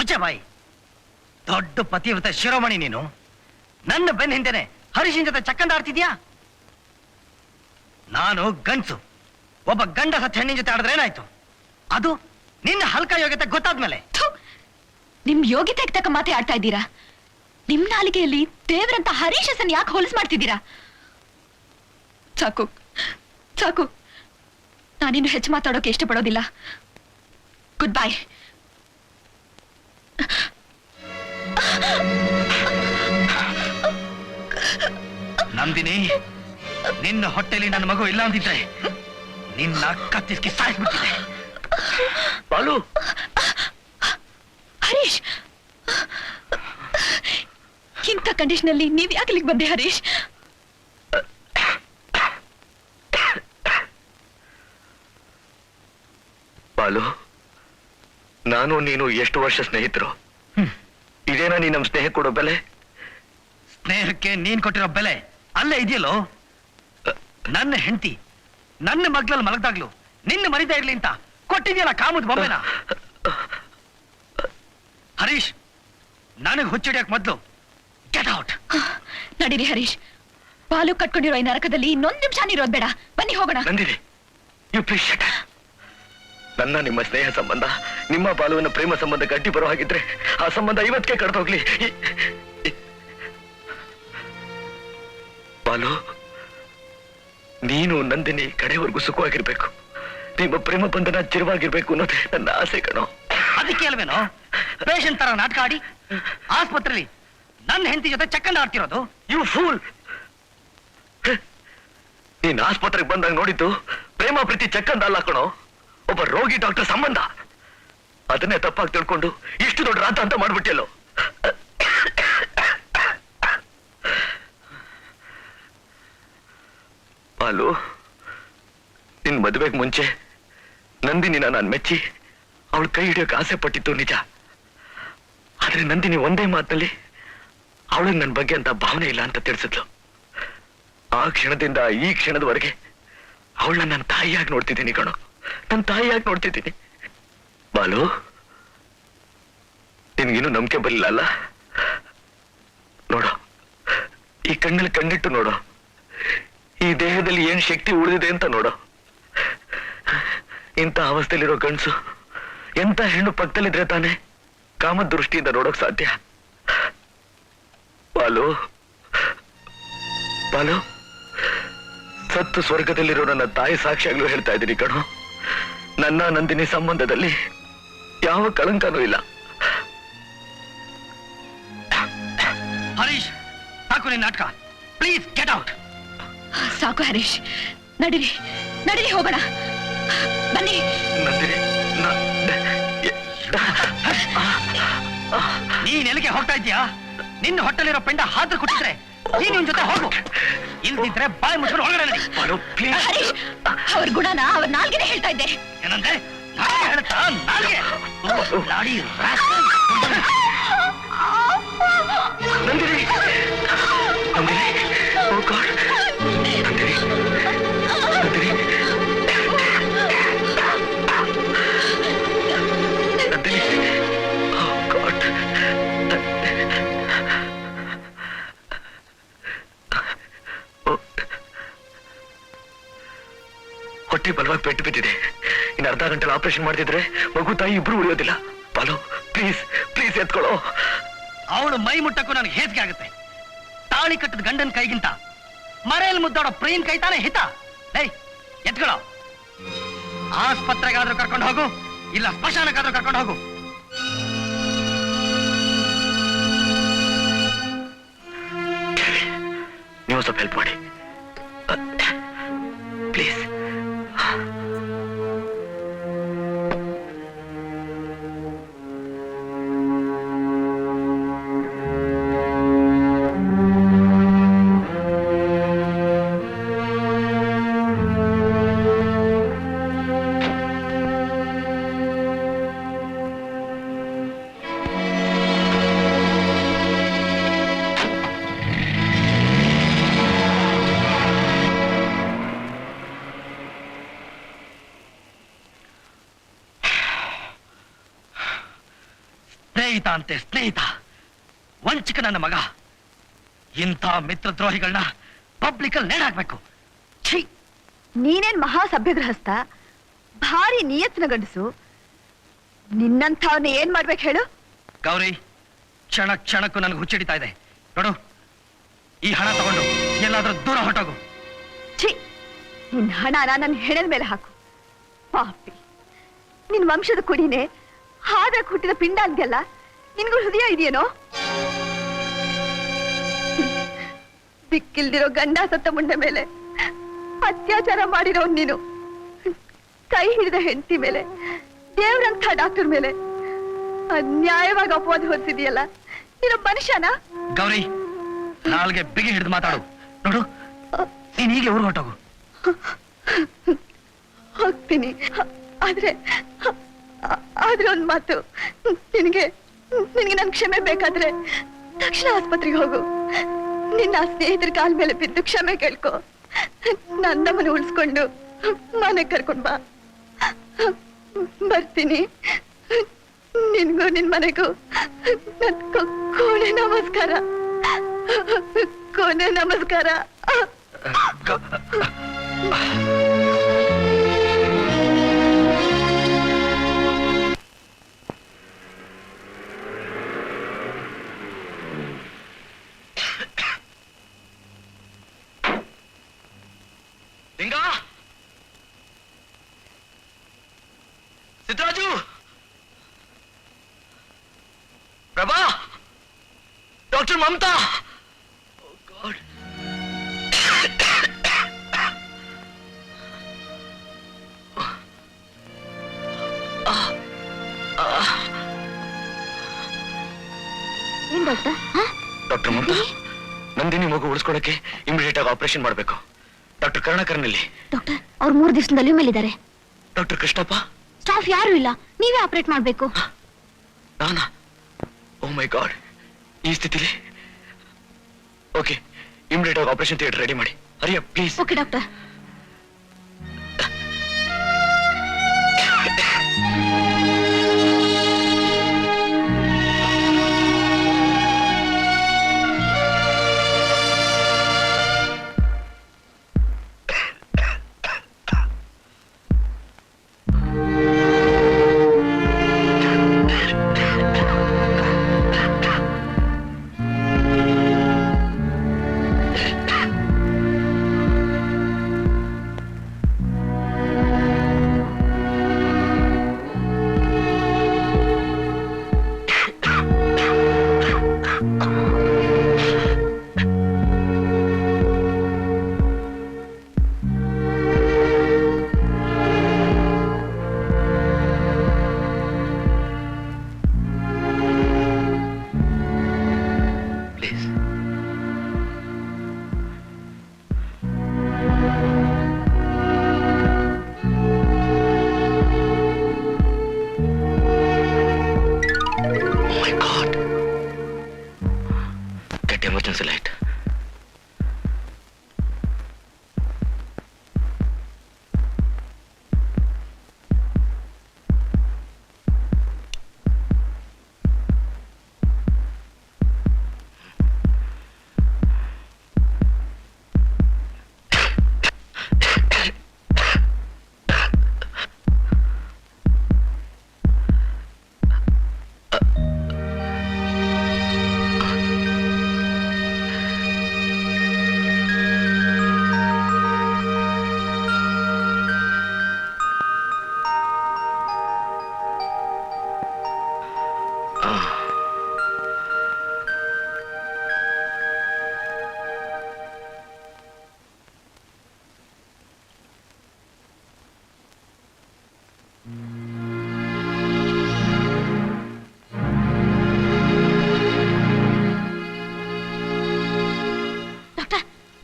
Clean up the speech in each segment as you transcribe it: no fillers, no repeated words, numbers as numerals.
ಮುಚ್ಚೆ ಬಾಯಿ. ದೊಡ್ಡ ಪತಿವ್ರತ ಶಿರೋಮಣಿ ನೀನು. ನನ್ನ ಬೆನ್ನ ಹಿಂದೆನೆ ಹರೀಶನ್ ಜೊತೆ ಚಕ್ಕಂದ ಆಡ್ತಿದ್ಯಾ? ನಾನು ಗಂಡ್ಸು. ಒಬ್ಬ ಗಂಡ ಸತ್ತ ಹೆಣ್ಣಿನ ಜೊತೆ ಆಡಿದ್ರೆ ಏನಾಯ್ತು? ಅದು ನಿನ್ನ ಹಲ್ಕ ಯೋಗ್ಯತೆ ಗೊತ್ತಾದ್ಮೇಲೆ. ನಿಮ್ ಯೋಗ್ಯತೆಗೆ ತಕ್ಕ ಮಾತೆ ಆಡ್ತಾ ಇದ್ದೀರಾ? ನಿಮ್ ನಾಲಿಗೆಯಲ್ಲಿ ದೇವರಂತ ಹರೀಶನ್ ಯಾಕೆ ಹೊಲಸು ಮಾಡ್ತಿದ್ದೀರಾ? ಸಾಕು ಸಾಕು, ನಾನಿನ್ನು ಹೆಚ್ಚು ಮಾತಾಡೋಕೆ ಇಷ್ಟಪಡೋದಿಲ್ಲ. Good bye. ನಂದಿನಿ, ನಿನ್ನ ಹೊಟ್ಟೆಲಿ ನನ್ನ ಮಗು ಇಲ್ಲ ಅಂದಿದ್ರೆ ನಿನ್ನ ಕತ್ತಿಸ್ಕಿ ಸಾಯಿಸ್ಬಿಟ್ಟಿದೆ. ಬಾಲು, ಹರೀಶ್, ಇಂಥ ಕಂಡೀಷನಲ್ಲಿ ನೀವ್ ಯಾಕೆ ಇಲ್ಲಿಗೆ ಬಂದೆ ಹರೀಶ್? ಬಾಲು, ನಾನು ನೀನು ಎಷ್ಟು ವರ್ಷ ಸ್ನೇಹಿತರು? ಇದೇನಾ ನೀ ನಮ್ ಸ್ನೇಹ ಕೊಡೋ ಬೆಲೆ? ಸ್ನೇಹಕ್ಕೆ ನೀನ್ ಕೊಟ್ಟಿರೋ ಬೆಲೆ ಅಲ್ಲೇ ಇದೆಯಲ್ಲೋ. ನನ್ನ ಹೆಂಡತಿ ನನ್ನ ಮಗ್ಲಲ್ಲಿ ಮಲಗ್ದಾಗ್ಲು ನಿನ್ನ ಮರಿತಾ ಇರ್ಲಿ ಅಂತ ಕೊಟ್ಟಿದ್ಯಲ್ಲ ಕಾಮದ ಬೊಂಬೆನ. ಹರೀಶ್, ನನಗೆ ಹುಚ್ಚಿಡಿಯಕ್ ಮೊದ್ಲು ಗೆಟ್ ಔಟ್. ನಡೀರಿ ಹರೀಶ್, ಬಾಲು ಕಟ್ಕೊಂಡಿರೋ ಈ ನರಕದಲ್ಲಿ ಇನ್ನೊಂದು ನಿಮಿಷ ಇರೋದು ಬೇಡ. ಬನ್ನಿ ಹೋಗೋಣ. Nandini, you please shut up. ನನ್ನ ನಿಮ್ಮ ಸ್ನೇಹ ಸಂಬಂಧ, ನಿಮ್ಮ ಬಾಲುವಿನ ಪ್ರೇಮ ಸಂಬಂಧ ಗಟ್ಟಿ ಬರೋ ಹಾಗಿದ್ರೆ ಆ ಸಂಬಂಧ ಇವತ್ತಿಗೆ ಕಡ್ದೋಗ್ಲಿ. ಬಾಲು, ನೀನು ನಂದಿನಿ ಕಡೆವರೆಗೂ ಸುಖವಾಗಿರ್ಬೇಕು. ನಿಮ್ಮ ಪ್ರೇಮ ಬಂಧನ ಚಿರವಾಗಿರ್ಬೇಕು ಅನ್ನೋದೇ ನನ್ನ ಆಸೆ ಕಣೋ. ಅದಕ್ಕೆ ಅಲ್ವೇನೋ ಪೇಷಂಟ್ ತರ ನಾಟಕ ಆಡಿ ಆಸ್ಪತ್ರೆಯಲ್ಲಿ ನನ್ನ ಹೆಂಡತಿ ಜೊತೆ ಚಕ್ಕಂಡ ಆಡ್ತಿರೋದು? You pool! ನೀನ್ ಆಸ್ಪತ್ರೆಗೆ ಬಂದಾಗ ನೋಡಿದ್ದು ಪ್ರೇಮ ಪ್ರೀತಿ ಚಕ್ಕಂದ ಅಲ್ಲ ಕಣೋ, ಒಬ್ಬ ರೋಗಿ ಡಾಕ್ಟರ್ ಸಂಬಂಧ. ಅದನ್ನೇ ತಪ್ಪಾಗಿ ತಿಳ್ಕೊಂಡು ಇಷ್ಟು ದೊಡ್ಡ ರಾತ ಅಂತ ಮಾಡ್ಬಿಟ್ಟಿಯಲ್ಲೋ. ಬಾಲು, ನಿನ್ ಮದುವೆಗೆ ಮುಂಚೆ ನಂದಿನಿನ ನಾನು ಮೆಚ್ಚಿ ಅವಳ ಕೈ ಹಿಡಿಯೋಕೆ ಆಸೆ ಪಟ್ಟಿತ್ತು ನಿಜ. ಆದ್ರೆ ನಂದಿನಿ ಒಂದೇ ಮಾತಿನಲ್ಲಿ ಅವಳಿಗೆ ನನ್ನ ಬಗ್ಗೆ ಅಂತ ಭಾವನೆ ಇಲ್ಲ ಅಂತ ತಿಳಿಸಿದ್ಲು. ಆ ಕ್ಷಣದಿಂದ ಈ ಕ್ಷಣದವರೆಗೆ ಅವಳನ್ನ ನನ್ನ ತಾಯಿಯಾಗಿ ನೋಡ್ತಿದ್ದೀನಿ ಕಣೋ, ನನ್ನ ತಾಯಿಯಾಗಿ ನೋಡ್ತಿದ್ದೀನಿ. ಬಾಲು, ನಿನ್ಗಿನ್ನೂ ನಂಬಿಕೆ ಬರಲಿಲ್ಲ ಅಲ್ಲ? ನೋಡು, ಈ ಕಣ್ಣಲ್ಲಿ ಕಣ್ಣಿಟ್ಟು ನೋಡು, ಈ ದೇಹದಲ್ಲಿ ಏನ್ ಶಕ್ತಿ ಉಳಿದಿದೆ ಅಂತ ನೋಡು. ಇಂಥ ಅವಸ್ಥೆಯಲ್ಲಿರೋ ಗಂಡಸು ಎಂತ ಹೆಣ್ಣು ಪಕ್ಕದಲ್ಲಿದ್ರೆ ತಾನೆ ಕಾಮದ ದೃಷ್ಟಿಯಿಂದ ನೋಡೋಕ್ ಸಾಧ್ಯ. ಬಾಲು, ಬಾಲು, ಸತ್ತು ಸ್ವರ್ಗದಲ್ಲಿರೋ ನನ್ನ ತಾಯಿ ಸಾಕ್ಷಿಯಾಗ್ಲೂ ಹೇಳ್ತಾ ಇದ್ದೀನಿ ಕಣೋ, ನನ್ನ ನಂದಿನಿ ಸಂಬಂಧದಲ್ಲಿ ಯಾವ ಕಳಂಕನೂ ಇಲ್ಲ. ಹರೀಶ್, ಸಾಕು ನಿನ್ನ ನಾಟಕ. Please get out. ಸಾಕು ಹರೀಶ್, ನಡೀರಿ ನಡೀರಿ ಹೋಗೋಣ. ಬನ್ನಿ. ನಂದಿನಿ, ನೀನ್ ಎಲ್ಲಿಗೆ ಹೋಗ್ತಾ ಇದ್ಯಾ? ನಿನ್ನ ಹೊಟ್ಟೆಲಿರೋ ಪಿಂಡ ಹಾದ್ರು ಕೊಟ್ಟಿದ್ರೆ ನೀನ್ ನಿನ್ ಜೊತೆ ಹೋಗು, ಇಲ್ದಿದ್ರೆ ಬಾಯಿ ಮುಚ್ಕೊಂಡು ಒಳಗಡೆ ನಡಿ. ಹರೀಶ್, ಅವ್ರ ಗುಣನ ಅವ್ರ ನಾಲ್ಗೆನೆ ಹೇಳ್ತಾ ಇದ್ದೆ. ಏನಂದ್ರೆ ನಾಲ್ಗೆ ಹೇಳ್ತಾ? ನಾಲ್ಗೆ ಲಾಡಿ ರಾಸ್ಕಲ್. ನಂದಿನಿ, ನಂದಿನಿ, ಓ ಗಾಡ್, ನಂದಿನಿ, ನಂದಿನಿ, ನಂದಿನಿ, ಓ ಗಾಡ್. ಹೊಟ್ಟೆ ಬಲವಾಗಿ ಪೆಟ್ಟು ಬಿದ್ದಿದೆ. ಇನ್ನು ಅರ್ಧ ಗಂಟೆಲಿ ಆಪರೇಷನ್ ಮಾಡ್ತಿದ್ರೆ ಮಗು ತಾಯಿ ಇಬ್ರು ಉಳಿಯೋದಿಲ್ಲ. ಬಾಲು, ಪ್ಲೀಸ್ ಪ್ಲೀಸ್ ಎತ್ಕೊಳ್ಳೋ. ಅವಳು ಮೈ ಮುಟ್ಟಕ್ಕೂ ನನಗೆ ಹೇಸಿಗೆ ಆಗುತ್ತೆ. ತಾಳಿ ಕಟ್ಟದ ಗಂಡನ ಕೈಗಿಂತ ಮರೆಯಲ್ಲಿ ಮುದ್ದಾಡೋ ಪ್ರೇಮ್ ಕೈ ತಾನೇ ಹಿತ. ಲೈ, ಎತ್ಕೊಳ್ಳೋ. ಆಸ್ಪತ್ರೆಗಾದ್ರೂ ಕರ್ಕೊಂಡು ಹೋಗು, ಇಲ್ಲ ಸ್ಮಶಾನಕ್ಕಾದ್ರೂ ಕರ್ಕೊಂಡು ಹೋಗು. ನೀವು ಸ್ವಲ್ಪ ಹೆಲ್ಪ್ ಮಾಡಿ ಪ್ಲೀಸ್. ಸ್ನೇಹಿತ ಅಂತೆ ಸ್ನೇಹಿತ, ವಂಚಕ ನನ್ನ ಮಗ. ಇಂಥ ಮಿತ್ರದ್ರೋಹಿಗಳನ್ನ ಪಬ್ಲಿಕ್ ಅಲ್ಲಿ ನೇಣಾಕ್ಬೇಕು. ಛೀ, ನೀನೇನ್ ಮಹಾ ಸಭ್ಯಗೃಹಸ್ಥ, ಭಾರಿ ನಿಯತ್ನ ಗಂಡಸು. ನಿನ್ನಂಥವ್ನ ಏನ್ ಮಾಡ್ಬೇಕು ಹೇಳು? ಗೌರಿ, ಕ್ಷಣ ಕ್ಷಣಕ್ಕೂ ನನಗೆ ಹುಚ್ಚಿಡಿತಾ ಇದೆ. ನೋಡು, ಈ ಹಣ ತಗೊಂಡು ಎಲ್ಲಾದ್ರೂ ದೂರ ಹೊರಟೋಗು. ಛೀ, ನಿನ್ ಹಣನ ನನ್ನ ಹೆಣದ ಮೇಲೆ ಹಾಕು. ಪಾಪಿ, ನಿನ್ ವಂಶದ ಕುಡಿನೇ ಹಾದ್ರೆ ಹುಟ್ಟಿದ ಪಿಂಡ ಅಂದ್ಯಲ್ಲ, ನಿನ್ಗೂ ಹೃದಯ ಇದೆಯೇನೋ? ದಿಕ್ಕಿಲ್ದಿರೋ ಗಂಡ ಸತ್ತ ಮುಂಡೆ ಮೇಲೆ ಅತ್ಯಾಚಾರ ಮಾಡಿರೋ ನೀನು, ಕೈ ಹಿಡಿದ ಹೆಂಡತಿ ಮೇಲೆ, ದೇವ್ರಂಥ ಡಾಕ್ಟರ್ ಮೇಲೆ ಅನ್ಯಾಯವಾಗಿ ಅಪವಾದ ಹೊರಿಸಿದೆಯಲ್ಲ, ನೀನು ಮನುಷ್ಯನ? ಗೌರಿ, ನಾಲ್ಗೆ ಬಿಗಿ ಹಿಡಿದು ಮಾತಾಡು. ನೋಡು, ನೀನ್ ಈಗಲೇ ಊರು ಹೊರಟೋಗು. ಹೋಗ್ತೀನಿ, ಆದ್ರೆ ಒಂದ್ ಮಾತು, ನಿನಗೆ ನನ್ ಕ್ಷಮೆ ಬೇಕಾದ್ರೆ ತಕ್ಷಣ ಆಸ್ಪತ್ರೆಗೆ ಹೋಗು. ನಿನ್ನ ಸ್ನೇಹಿತರ ಕಾಲ ಮೇಲೆ ಬಿದ್ದು ಕ್ಷಮೆ ಕೇಳ್ಕೊ. ನನ್ನಮ್ಮನ ಉಳಿಸ್ಕೊಂಡು ಮನೆಗೆ ಕರ್ಕೊಂಡ್ ಬಾ. ಬರ್ತೀನಿ. ನಿನ್ಗೂ ನಿನ್ ಮನೆಗೂ ಕೋಣೆ ನಮಸ್ಕಾರ, ಕೋಣೆ ನಮಸ್ಕಾರ. ಲಿಂಗ, Siddaraju, Prabha, doctor Mamata. Oh God. ಏನ್ ಡಾಕ್ಟರ್? ಡಾಕ್ಟರ್ ಮಮತಾ, ನಂದಿನಿ ಮಗು ಉಳಿಸ್ಕೊಳಕ್ಕೆ ಇಮಿಡಿಯೇಟ್ ಆಗಿ ಆಪರೇಷನ್ ಮಾಡಬೇಕು. ಡಾಕ್ಟರ್ ಕರುಣಾಕರನಲ್ಲಿ. ಡಾಕ್ಟರ್, ಅವ್ರು 3 ದಿವಸದಲ್ಲಿ ಮೇಲಿದ್ದಾರೆ. ಡಾಕ್ಟರ್ ಕೃಷ್ಣಪ್ಪ? ಸ್ಟಾಫ್ ಯಾರು ಇಲ್ಲ, ನೀವೇ ಆಪರೇಟ್ ಮಾಡ್ಬೇಕು. ನಾನಾ? ಓ ಮೈ ಗಾಡ್, ಈ ಸ್ಥಿತಿಲಿ? ಓಕೆ, ಇಮಿಡಿಯೇಟ್ ಆಗಿ ಆಪರೇಷನ್ ಥಿಯೇಟರ್ ರೆಡಿ ಮಾಡಿ. ಹರಿಯ please. Okay doctor. emergency light.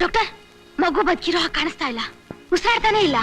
Doctor, ಮಗು ಬದುಕಿರೋ ಕಾಣಿಸ್ತಾ ಇಲ್ಲ, ಉಸಿರಾಡ್ತಾನೆ ಇಲ್ಲ.